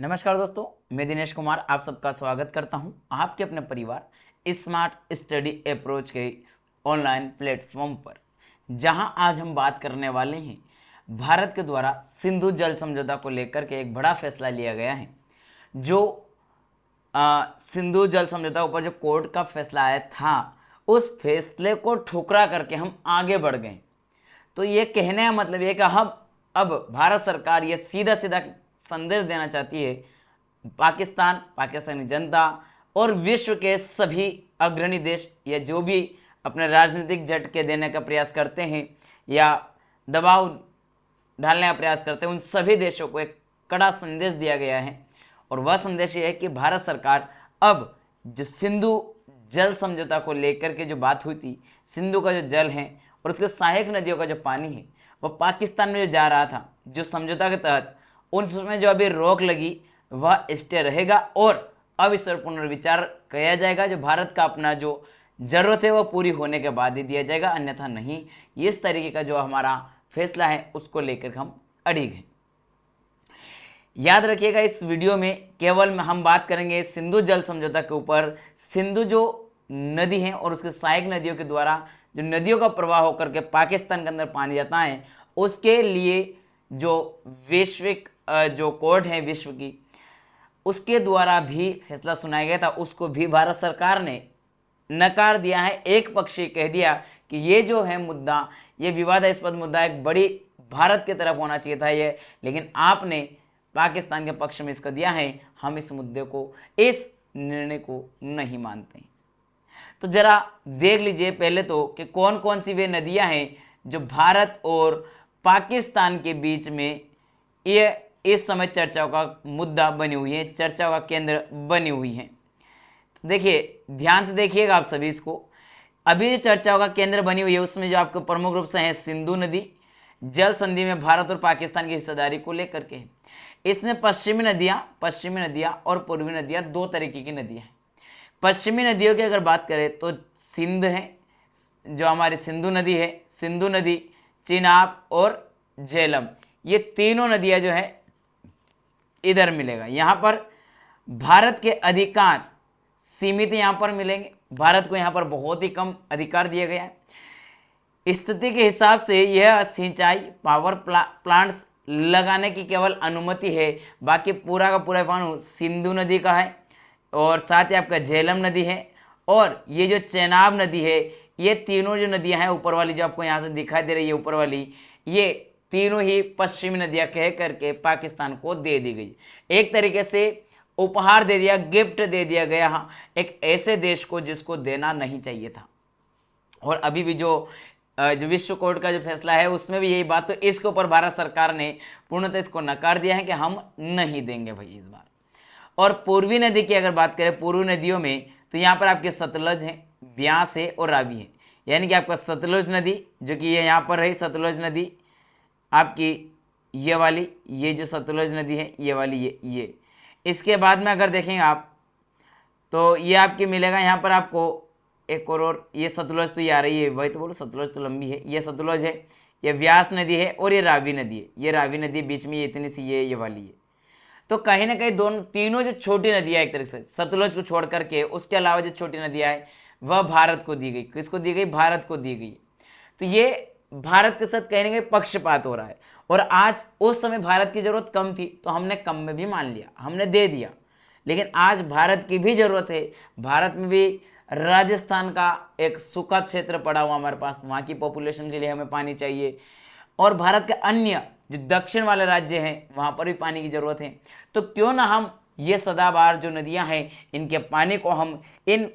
नमस्कार दोस्तों, मैं दिनेश कुमार आप सबका स्वागत करता हूं आपके अपने परिवार स्मार्ट स्टडी अप्रोच के ऑनलाइन प्लेटफॉर्म पर, जहां आज हम बात करने वाले हैं भारत के द्वारा सिंधु जल समझौता को लेकर के एक बड़ा फैसला लिया गया है। जो सिंधु जल समझौता ऊपर जो कोर्ट का फैसला आया था, उस फैसले को ठुकरा करके हम आगे बढ़ गए। तो ये कहने का मतलब ये कि हम अब भारत सरकार ये सीधा सीधा संदेश देना चाहती है पाकिस्तान, पाकिस्तानी जनता और विश्व के सभी अग्रणी देश या जो भी अपने राजनीतिक झटके देने का प्रयास करते हैं या दबाव डालने का प्रयास करते हैं, उन सभी देशों को एक कड़ा संदेश दिया गया है। और वह संदेश ये है कि भारत सरकार अब जो सिंधु जल समझौता को लेकर के जो बात हुई थी, सिंधु का जो जल है और उसके सहायक नदियों का जो पानी है वह पाकिस्तान में जो जा रहा था, जो समझौता के तहत उसमें जो अभी रोक लगी वह स्टे रहेगा और अब इस पर पुनर्विचार किया जाएगा। जो भारत का अपना जो जरूरत है वह पूरी होने के बाद ही दिया जाएगा, अन्यथा नहीं। इस तरीके का जो हमारा फैसला है उसको लेकर हम अड़िग हैं। याद रखिएगा, इस वीडियो में केवल हम बात करेंगे सिंधु जल समझौता के ऊपर। सिंधु जो नदी है और उसके सहायक नदियों के द्वारा जो नदियों का प्रवाह होकर के पाकिस्तान के अंदर पानी जाता है, उसके लिए जो वैश्विक जो कोर्ट है विश्व की, उसके द्वारा भी फैसला सुनाया गया था, उसको भी भारत सरकार ने नकार दिया है। एक पक्षी कह दिया कि ये जो है मुद्दा, ये विवादास्पद मुद्दा एक बड़ी भारत की तरफ होना चाहिए था ये, लेकिन आपने पाकिस्तान के पक्ष में इसका दिया है। हम इस मुद्दे को, इस निर्णय को नहीं मानते। तो जरा देख लीजिए पहले तो कि कौन कौन सी वे नदियां हैं जो भारत और पाकिस्तान के बीच में ये इस समय चर्चाओं का मुद्दा बनी हुई है, चर्चाओं का केंद्र बनी हुई है। तो देखिए, ध्यान से देखिएगा आप सभी इसको। अभी जो चर्चाओं का केंद्र बनी हुई है उसमें जो आपको प्रमुख रूप से है सिंधु नदी जल संधि में भारत और पाकिस्तान की हिस्सेदारी को लेकर के है। इसमें पश्चिमी नदियां और पूर्वी नदियां, दो तरीके की नदियां हैं। पश्चिमी नदियों की अगर बात करें तो सिंध है, जो हमारी सिंधु नदी है, सिंधु नदी, चिनाब और झेलम, ये तीनों नदियां जो है इधर मिलेगा। यहाँ पर भारत के अधिकार सीमित यहाँ पर मिलेंगे, भारत को यहाँ पर बहुत ही कम अधिकार दिया गया है। स्थिति के हिसाब से यह सिंचाई पावर प्लांट्स लगाने की केवल अनुमति है, बाकी पूरा का पूरा पानी सिंधु नदी का है और साथ ही आपका झेलम नदी है और ये जो चेनाब नदी है। ये तीनों जो नदियां हैं ऊपर वाली जो आपको यहाँ से दिखाई दे रही है ऊपर वाली, ये तीनों ही पश्चिमी नदियां कह करके पाकिस्तान को दे दी गई। एक तरीके से उपहार दे दिया, गिफ्ट दे दिया गया एक ऐसे देश को जिसको देना नहीं चाहिए था। और अभी भी जो विश्व कोर्ट का जो फैसला है उसमें भी यही बात, तो इसके ऊपर भारत सरकार ने पूर्णतः इसको नकार दिया है कि हम नहीं देंगे भाई इस बार। और पूर्वी नदी की अगर बात करें, पूर्वी नदियों में तो यहाँ पर आपके सतलज है, ब्यास है और रावी है। यानी कि आपका सतलुज नदी जो कि ये यहाँ पर है, सतलुज नदी आपकी ये वाली, ये जो सतलुज नदी है ये वाली, ये इसके बाद में अगर देखेंगे आप तो ये आपकी मिलेगा यहाँ पर आपको एक और ये सतलुज तो ये आ रही है, वही तो बोलो सतलुज तो लंबी है, ये सतलुज है, ये व्यास नदी है और ये रावी नदी है। ये रावी नदी बीच में ये इतनी सी ये वाली है। तो कहीं ना कहीं दोनों तीनों जो छोटी नदियाँ एक तरह से सतलुज को छोड़ करके, उसके अलावा जो छोटी नदियाँ है वह भारत को दी गई। किसको दी गई? भारत को दी गई। तो ये भारत के साथ कहीं ना कहीं पक्षपात हो रहा है। और आज उस समय भारत की जरूरत कम थी तो हमने कम में भी मान लिया, हमने दे दिया। लेकिन आज भारत की भी जरूरत है। भारत में भी राजस्थान का एक सूखा क्षेत्र पड़ा हुआ हमारे पास, वहाँ की पॉपुलेशन के लिए हमें पानी चाहिए। और भारत के अन्य जो दक्षिण वाले राज्य हैं वहाँ पर भी पानी की जरूरत है। तो क्यों ना हम ये सदाबहार जो नदियाँ हैं इनके पानी को हम इन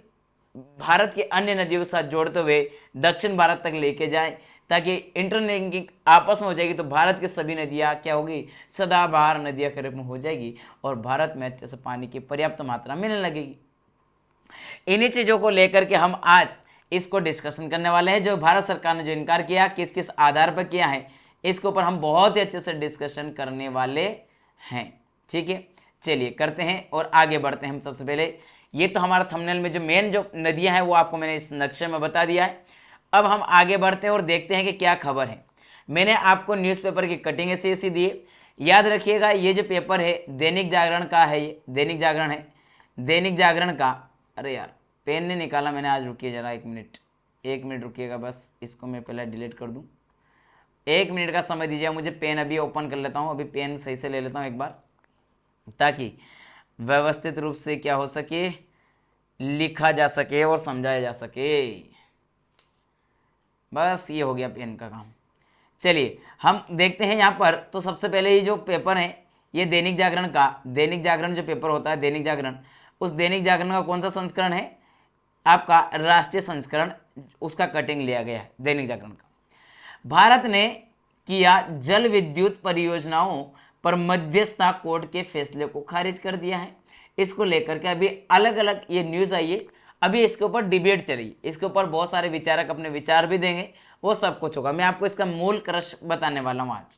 भारत की अन्य नदियों के साथ जोड़ते हुए दक्षिण भारत तक लेके जाए, ताकि इंटरलिंकिंग आपस में हो जाएगी। तो भारत की सभी नदियाँ क्या होगी? सदाबहार नदियाँ के रूप में हो जाएगी और भारत में अच्छे से पानी की पर्याप्त मात्रा मिलने लगेगी। इन्हीं चीज़ों को लेकर के हम आज इसको डिस्कशन करने वाले हैं। जो भारत सरकार ने जो इनकार किया, किस किस आधार पर किया है, इसके ऊपर हम बहुत ही अच्छे से डिस्कशन करने वाले हैं। ठीक है, चलिए करते हैं और आगे बढ़ते हैं। हम सबसे पहले ये तो हमारा थंबनेल में जो मेन जो नदियां हैं वो आपको मैंने इस नक्शे में बता दिया है। अब हम आगे बढ़ते हैं और देखते हैं कि क्या खबर है। मैंने आपको न्यूज़पेपर की कटिंग ऐसी ऐसी दी है याद रखिएगा ये जो पेपर है दैनिक जागरण का है, ये दैनिक जागरण है, दैनिक जागरण का। अरे यार पेन नहीं निकाला मैंने आज, रुकिए जरा 1 मिनट रुकिएगा, बस इसको मैं पहले डिलीट कर दूं। 1 मिनट का समय दीजिए मुझे, पेन अभी ओपन कर लेता हूं, अभी पेन सही से ले लेता हूं एक बार, ताकि व्यवस्थित रूप से क्या हो सके, लिखा जा सके और समझाया जा सके। बस ये हो गया पेन का काम। चलिए हम देखते हैं यहाँ पर। तो सबसे पहले ये जो पेपर है ये दैनिक जागरण का, दैनिक जागरण जो पेपर होता है दैनिक जागरण, उस दैनिक जागरण का कौन सा संस्करण है, आपका राष्ट्रीय संस्करण, उसका कटिंग लिया गया है दैनिक जागरण का। भारत ने किया जल विद्युत परियोजनाओं पर मध्यस्थता कोर्ट के फैसले को खारिज कर दिया है। इसको लेकर के अभी अलग अलग ये न्यूज़ आई है, अभी इसके ऊपर डिबेट चली, इसके ऊपर बहुत सारे विचारक अपने विचार भी देंगे, वो सब कुछ होगा। मैं आपको इसका मूल क्रश बताने वाला हूँ आज।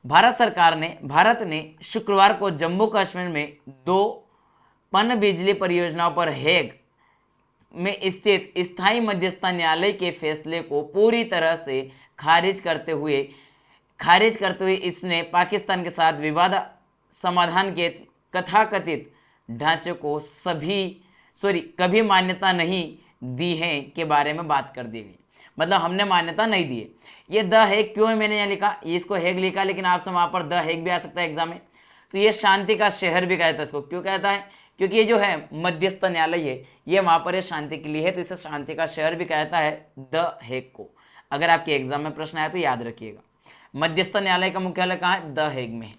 भारत ने शुक्रवार को जम्मू कश्मीर में 2 पनबिजली परियोजनाओं पर हेग में स्थित स्थायी मध्यस्थता न्यायालय के फैसले को पूरी तरह से खारिज करते हुए इसने पाकिस्तान के साथ विवाद समाधान के कथाकथित ढांचे को कभी मान्यता नहीं दी है के बारे में बात कर दी गई। मतलब हमने मान्यता नहीं दी है। ये द हेग क्यों है मैंने यहाँ लिखा, ये इसको हेग लिखा, लेकिन आपसे वहाँ पर द हेग भी आ सकता है एग्जाम में। तो ये शांति का शहर भी कहता है इसको, क्यों कहता है, क्योंकि ये जो है मध्यस्थ न्यायालय है ये वहाँ पर ये शांति के लिए है, तो इसे शांति का शहर भी कहता है द हेग को। अगर आपके एग्जाम में प्रश्न आया तो याद रखिएगा। मध्यस्थ न्यायालय का मुख्यालय कहाँ है, द हेग में है।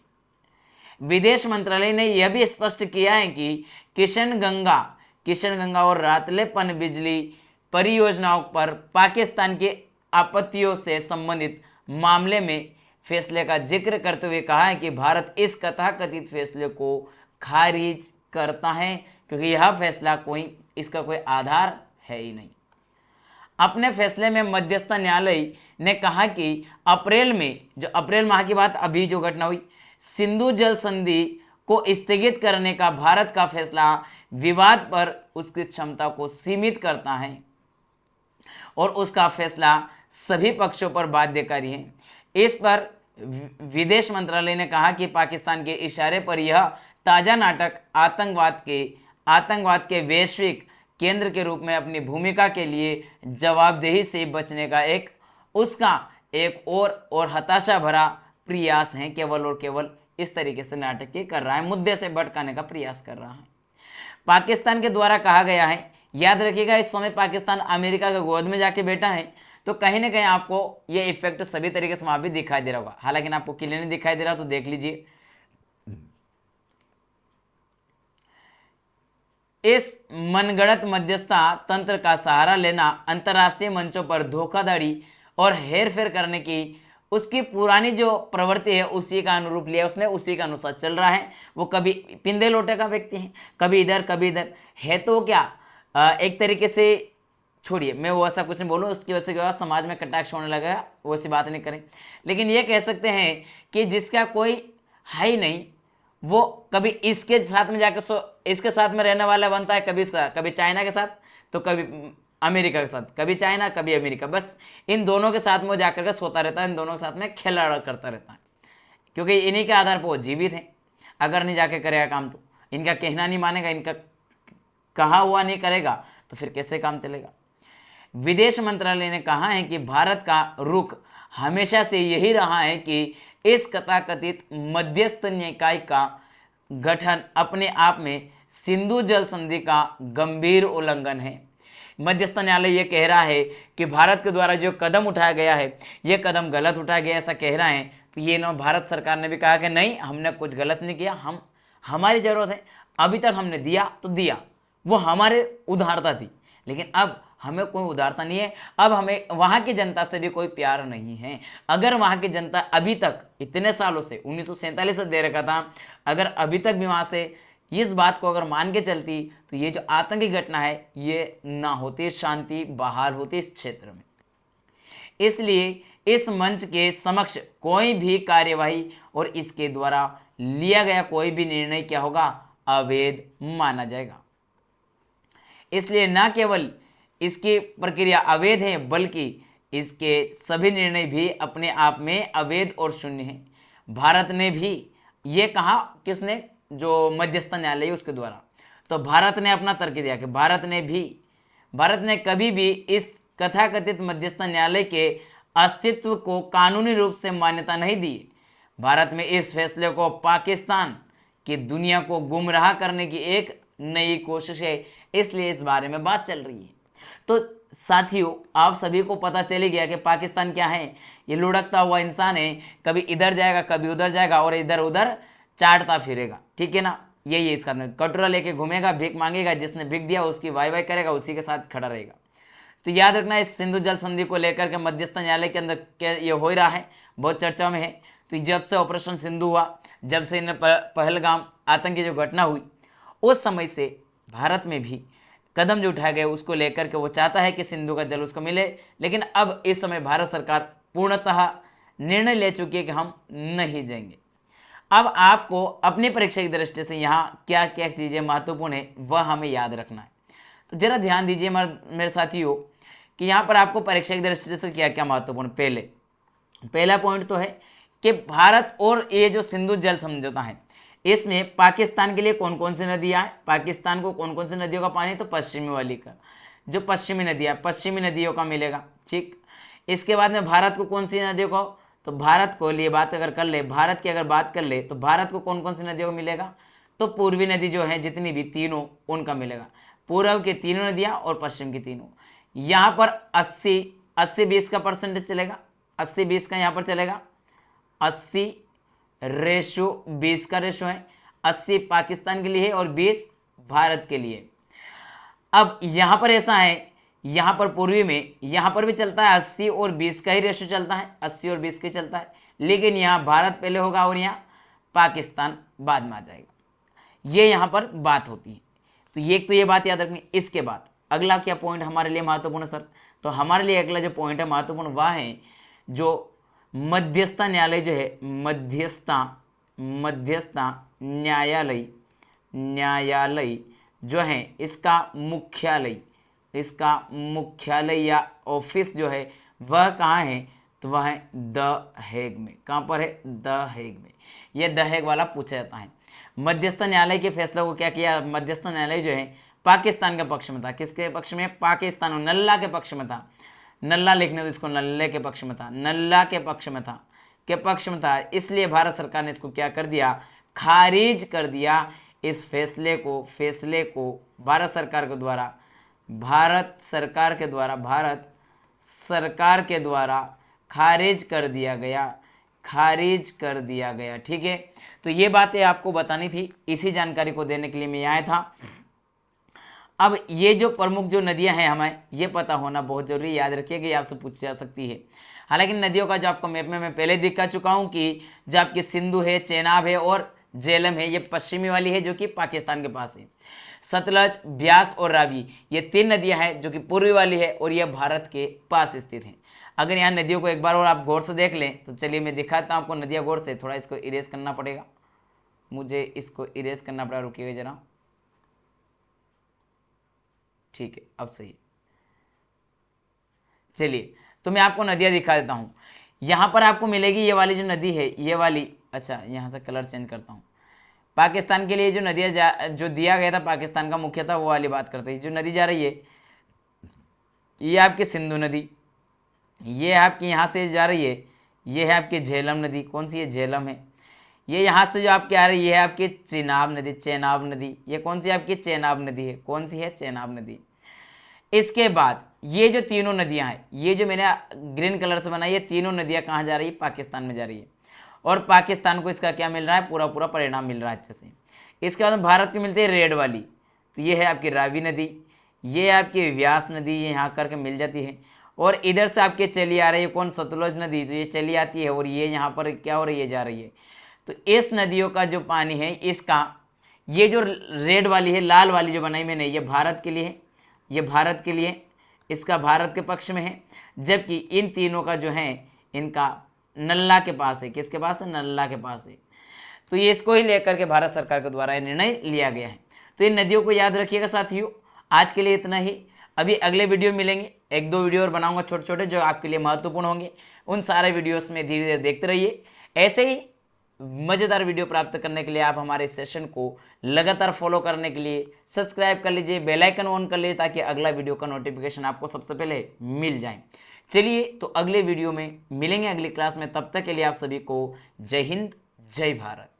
विदेश मंत्रालय ने यह भी स्पष्ट किया है कि किशनगंगा और रातले पनबिजली परियोजनाओं पर पाकिस्तान की आपत्तियों से संबंधित मामले में फैसले का जिक्र करते हुए कहा है कि भारत इस कथाकथित फैसले को खारिज करता है, क्योंकि यह फैसला इसका कोई आधार है ही नहीं। अपने फैसले में मध्यस्थ न्यायालय ने कहा कि अप्रैल माह की बात, अभी जो घटना हुई, सिंधु जल संधि को स्थगित करने का भारत का फैसला विवाद पर उसकी क्षमता को सीमित करता है और उसका फैसला सभी पक्षों पर बाध्यकारी है। इस पर विदेश मंत्रालय ने कहा कि पाकिस्तान के इशारे पर यह ताजा नाटक आतंकवाद के वैश्विक केंद्र के रूप में अपनी भूमिका के लिए जवाबदेही से बचने का उसका एक और हताशा भरा प्रयास है। केवल और केवल इस तरीके से नाटक ये कर रहा है, मुद्दे से भटकाने का प्रयास कर रहा है। पाकिस्तान के द्वारा कहा गया है, याद रखिएगा इस समय पाकिस्तान अमेरिका के गोद में जाके बैठा है, तो कहीं ना कहीं आपको ये इफेक्ट सभी तरीके से वहां भी दिखाई दे रहा होगा। हालांकि आपको क्लियर नहीं दिखाई दे रहा तो देख लीजिए। इस मनगढ़ंत मध्यस्थता तंत्र का सहारा लेना अंतर्राष्ट्रीय मंचों पर धोखाधड़ी और हेरफेर करने की उसकी पुरानी जो प्रवृत्ति है उसी का अनुरूप लिया उसने, उसी के अनुसार चल रहा है। वो कभी पिंदे लोटे का व्यक्ति है, कभी इधर कभी इधर है। तो क्या एक तरीके से, छोड़िए मैं वो ऐसा कुछ नहीं बोलूँ, उसकी वजह से क्या समाज में कटाक्ष होने लगा, वो ऐसी बात नहीं करें। लेकिन ये कह सकते हैं कि जिसका कोई है ही नहीं वो कभी इसके साथ में जाकर इसके साथ में रहने वाला बनता है, कभी चाइना के साथ तो कभी अमेरिका के साथ, कभी चाइना कभी अमेरिका, बस इन दोनों के साथ में वो जाकर के सोता रहता है, इन दोनों के साथ में खिलाड़ करता रहता है, क्योंकि इन्हीं के आधार पर वो जीवित हैं। अगर नहीं जाके करेगा काम तो इनका कहना नहीं मानेगा, इनका कहा हुआ नहीं करेगा तो फिर कैसे काम चलेगा। विदेश मंत्रालय ने कहा है कि भारत का रुख हमेशा से यही रहा है कि इस तथाकथित मध्यस्थ निकाय का गठन अपने आप में सिंधु जल संधि का गंभीर उल्लंघन है। मध्यस्थ न्यायालय ये कह रहा है कि भारत के द्वारा जो कदम उठाया गया है ये कदम गलत उठाया गया, ऐसा कह रहा है। तो ये ना भारत सरकार ने भी कहा कि नहीं हमने कुछ गलत नहीं किया, हमारी ज़रूरत है, अभी तक हमने दिया तो दिया, वो हमारे उदारता थी, लेकिन अब हमें कोई उदारता नहीं है, अब हमें वहाँ की जनता से भी कोई प्यार नहीं है। अगर वहाँ की जनता अभी तक इतने सालों से 1947 से दे रखा था, अगर अभी तक भी वहाँ से इस बात को अगर मान के चलती तो ये जो आतंकी घटना है ये ना होती, शांति बहाल होती इस क्षेत्र में। इसलिए इस मंच के समक्ष कोई भी कार्यवाही और इसके द्वारा लिया गया कोई भी निर्णय क्या होगा, अवैध माना जाएगा। इसलिए न केवल इसकी प्रक्रिया अवैध है बल्कि इसके सभी निर्णय भी अपने आप में अवैध और शून्य हैं। भारत ने भी ये कहा, किसने, जो मध्यस्थ न्यायालय उसके द्वारा। तो भारत ने अपना तर्क दिया कि भारत ने कभी भी इस कथाकथित मध्यस्थ न्यायालय के अस्तित्व को कानूनी रूप से मान्यता नहीं दी। भारत में इस फैसले को पाकिस्तान की दुनिया को गुमराह करने की एक नई कोशिश है, इसलिए इस बारे में बात चल रही है। तो साथियों, आप सभी को पता चल ही गया कि पाकिस्तान क्या है। ये लुढ़कता हुआ इंसान है, कभी इधर जाएगा कभी उधर जाएगा और इधर उधर चाटता फिरेगा, ठीक है ना। यही है इसका, कटोरा लेके घूमेगा, भीख मांगेगा, जिसने भीख दिया उसकी वाई वाई करेगा, उसी के साथ खड़ा रहेगा। तो याद रखना, इस सिंधु जल संधि को लेकर के मध्यस्थ न्यायालय के अंदर ये हो ही रहा है, बहुत चर्चा में है। तो जब से ऑपरेशन सिंधु हुआ, जब से इन पहलगाम आतंकी जो घटना हुई, उस समय से भारत में भी कदम जो उठाए गए उसको लेकर के वो चाहता है कि सिंधु का जल उसको मिले। लेकिन अब इस समय भारत सरकार पूर्णतः निर्णय ले चुकी है कि हम नहीं देंगे। अब आपको अपनी परीक्षा की दृष्टि से यहाँ क्या क्या चीज़ें महत्वपूर्ण है वह हमें याद रखना है। तो जरा ध्यान दीजिए मेरे साथियों कि यहाँ पर आपको परीक्षा की दृष्टि से क्या क्या महत्वपूर्ण। पहला पॉइंट तो है कि भारत और ये जो सिंधु जल समझौता है, इसमें पाकिस्तान के लिए कौन कौन सी नदियाँ हैं, पाकिस्तान को कौन कौन सी नदियों का पानी, तो पश्चिमी वाली का, जो पश्चिमी नदियाँ, पश्चिमी नदियों का मिलेगा, ठीक। इसके बाद में भारत को कौन सी नदियों को, तो भारत को लिए बात अगर कर ले, भारत की अगर बात कर ले तो भारत को कौन कौन सी नदियों को मिलेगा, तो पूर्वी नदी जो है जितनी भी तीनों उनका मिलेगा, पूर्व की तीनों नदियाँ और पश्चिम की तीनों। यहाँ पर 80-20 का परसेंटेज चलेगा, 80-20 का यहाँ पर चलेगा, 80:20 का रेशो है। 80 पाकिस्तान के लिए है और 20 भारत के लिए। अब यहाँ पर ऐसा है, यहाँ पर पूर्वी में यहाँ पर भी चलता है 80 और 20 का ही रेशो चलता है, 80 और 20 का ही चलता है, लेकिन यहाँ भारत पहले होगा और यहाँ पाकिस्तान बाद में आ जाएगा। ये यहाँ पर बात होती है। तो ये बात याद रखनी। इसके बाद अगला क्या पॉइंट हमारे लिए महत्वपूर्ण है सर, तो हमारे लिए अगला जो पॉइंट है महत्वपूर्ण वह है जो मध्यस्थता न्यायालय जो है, मध्यस्थता न्यायालय जो है, इसका मुख्यालय या ऑफिस जो है वह कहाँ है, तो वह है द हेग में। कहाँ पर है, द हेग में। यह द हेग वाला पूछा जाता है। मध्यस्थ न्यायालय के फैसले को क्या किया, मध्यस्थ न्यायालय जो है पाकिस्तान के पक्ष में था। किसके पक्ष में, पाकिस्तान, नल्ला के पक्ष में था। नल्ला लिखने, तो इसको नल्ले के पक्ष में था, नल्ला के पक्ष में था। इसलिए भारत सरकार ने इसको क्या कर दिया, खारिज कर दिया। इस फैसले को भारत सरकार के द्वारा खारिज कर दिया गया, ठीक है। तो ये बातें आपको बतानी थी, इसी जानकारी को देने के लिए मैं आया था। अब ये जो प्रमुख जो नदियां हैं हमें ये पता होना बहुत जरूरी, याद रखिएगा, ये आपसे पूछी जा सकती है। हालांकि नदियों का जो आपको मैप में मैं पहले दिखा चुका हूं कि जो आपकी सिंधु है, चेनाब है और झेलम है, ये पश्चिमी वाली है जो कि पाकिस्तान के पास है। सतलज, ब्यास और रावी, ये 3 नदियां हैं जो कि पूर्वी वाली है और ये भारत के पास स्थित हैं। अगर यहाँ नदियों को एक बार और आप गौर से देख लें तो चलिए मैं दिखाता हूँ आपको नदियाँ गौर से। थोड़ा इसको इरेज करना पड़ेगा, मुझे इसको इरेज करना पड़ेगा, रुकिएगा जरा, ठीक है, अब सही। चलिए तो मैं आपको नदियाँ दिखा देता हूँ। यहाँ पर आपको मिलेगी ये वाली जो नदी है, ये वाली, अच्छा यहाँ से कलर चेंज करता हूँ। पाकिस्तान के लिए जो नदियाँ जो दिया गया था पाकिस्तान का मुख्य था वो वाली बात करते हैं। जो नदी जा रही है ये आपकी सिंधु नदी, ये आपकी यहाँ से जा रही है, ये है आपकी झेलम नदी। कौन सी है, झेलम है। ये यहाँ से जो आपकी आ रही है आपकी चेनाब नदी। ये कौन सी आपकी चेनाब नदी है, कौन सी है, चेनाब नदी। इसके बाद ये जो तीनों नदियाँ हैं, ये जो मैंने ग्रीन कलर से बनाई, ये तीनों नदियाँ कहाँ जा रही है, पाकिस्तान में जा रही है और पाकिस्तान को इसका क्या मिल रहा है, पूरा परिणाम मिल रहा है अच्छे से। इसके बाद भारत को मिलती है रेड वाली, तो ये है आपकी रावी नदी, ये आपकी व्यास नदी, ये यहाँ करके मिल जाती है। और इधर से आपके चली आ रही है कौन, सतलुज नदी, तो ये चली आती है और ये यहाँ पर क्या हो रही है, जा रही है। तो इस नदियों का जो पानी है इसका, ये जो रेड वाली है, लाल वाली जो बनाई मैंने, ये भारत के लिए है, ये भारत के लिए, इसका भारत के पक्ष में है। जबकि इन तीनों का जो है इनका नल्ला के पास है। किसके पास है, नल्ला के पास है। तो ये इसको ही लेकर के भारत सरकार के द्वारा ये निर्णय लिया गया है। तो इन नदियों को याद रखिएगा साथियों। आज के लिए इतना ही, अभी अगले वीडियो मिलेंगे, 1-2 वीडियो और बनाऊंगा छोटे छोटे जो आपके लिए महत्वपूर्ण होंगे। उन सारे वीडियोस में धीरे धीरे देखते रहिए। ऐसे ही मज़ेदार वीडियो प्राप्त करने के लिए आप हमारे सेशन को लगातार फॉलो करने के लिए सब्सक्राइब कर लीजिए, बेल आइकन ऑन कर लीजिए ताकि अगला वीडियो का नोटिफिकेशन आपको सबसे पहले मिल जाए। चलिए तो अगले वीडियो में मिलेंगे अगली क्लास में, तब तक के लिए आप सभी को जय हिंद, जय भारत।